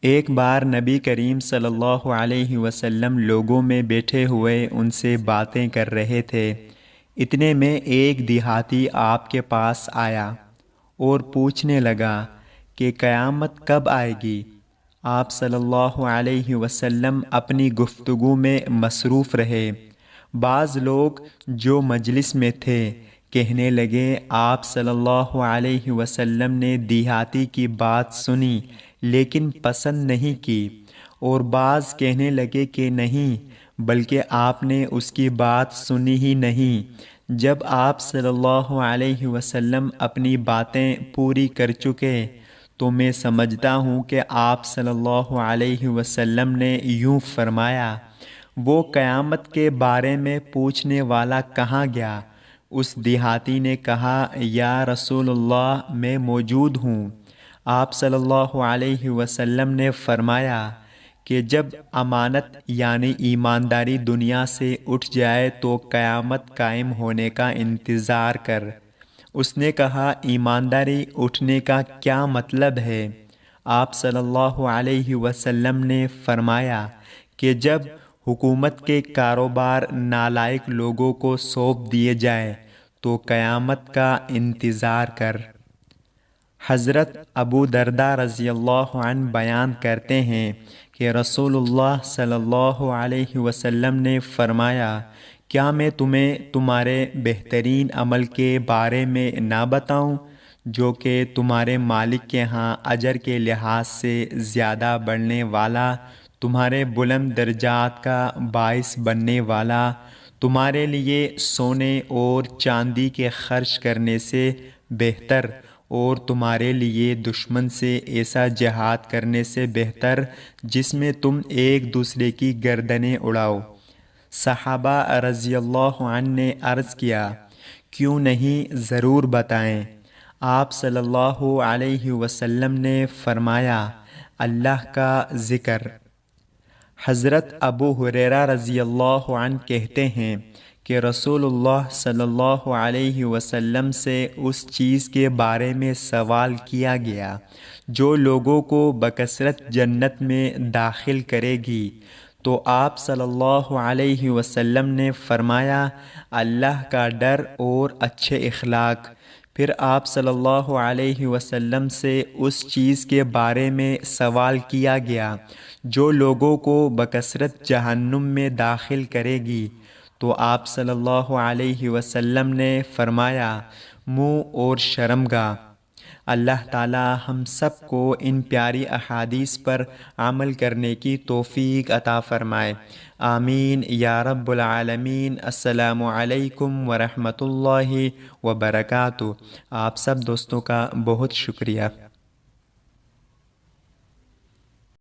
ایک بار نبی کریم صلی اللہ علیہ وسلم لوگوں میں بیٹھے ہوئے ان سے باتیں کر رہے تھے۔ اتنے میں ایک دیہاتی آپ کے پاس آیا اور پوچھنے لگا کہ قیامت کب آئے گی؟ آپ صلی اللہ علیہ وسلم اپنی گفتگو میں مصروف رہے۔ بعض لوگ جو مجلس میں تھے کہنے لگے آپ صلی اللہ علیہ وسلم نے دیہاتی کی بات سنی لیکن پسند نہیں کی، اور بعض کہنے لگے کہ نہیں بلکہ آپ نے اس کی بات سنی ہی نہیں۔ جب آپ صلی اللہ علیہ وسلم اپنی باتیں پوری کر چکے تو میں سمجھتا ہوں کہ آپ صلی اللہ علیہ وسلم نے یوں فرمایا، وہ قیامت کے بارے میں پوچھنے والا کہاں گیا؟ اس دیہاتی نے کہا یا رسول اللہ میں موجود ہوں۔ آپ صلی اللہ علیہ وسلم نے فرمایا کہ جب امانت یعنی ایمانداری دنیا سے اٹھ جائے تو قیامت قائم ہونے کا انتظار کر۔ اس نے کہا ایمانداری اٹھنے کا کیا مطلب ہے؟ آپ صلی اللہ علیہ وسلم نے فرمایا کہ جب حکومت کے کاروبار نالائق لوگوں کو سونپ دیے جائیں تو قیامت کا انتظار کر۔ حضرت ابو درداء رضی اللہ عنہ بیان کرتے ہیں کہ رسول اللہ صلی اللہ علیہ وسلم نے فرمایا، کیا میں تمہیں تمہارے بہترین عمل کے بارے میں نہ بتاؤں جو کہ تمہارے مالک کے ہاں اجر کے لحاظ سے زیادہ بڑھنے والا، تمہارے بلند درجات کا باعث بننے والا، تمہارے لیے سونے اور چاندی کے خرچ کرنے سے بہتر، اور تمہارے لیے دشمن سے ایسا جہاد کرنے سے بہتر جس میں تم ایک دوسرے کی گردنیں اڑاؤ؟ صحابہ رضی اللہ عنہ نے عرض کیا، کیوں نہیں، ضرور بتائیں۔ آپ صلی اللہ علیہ وسلم نے فرمایا، اللہ کا ذکر۔ حضرت ابو ہریرہ رضی اللہ عنہ کہتے ہیں کہ رسول اللہ صلی اللہ علیہ وسلم سے اس چیز کے بارے میں سوال کیا گیا جو لوگوں کو بکثرت جنت میں داخل کرے گی، تو آپ صلی اللہ علیہ وسلم نے فرمایا اللہ کا ڈر اور اچھے اخلاق۔ پھر آپ صلی اللہ علیہ وسلم سے اس چیز کے بارے میں سوال کیا گیا جو لوگوں کو بکثرت جہنم میں داخل کرے گی، تو آپ صلی اللہ علیہ وسلم نے فرمایا منہ اور شرمگاہ۔ اللہ تعالی ہم سب کو ان پیاری احادیث پر عمل کرنے کی توفیق عطا فرمائے، آمین یا رب العالمین۔ السلام علیکم ورحمۃ اللہ وبرکاتہ۔ آپ سب دوستوں کا بہت شکریہ۔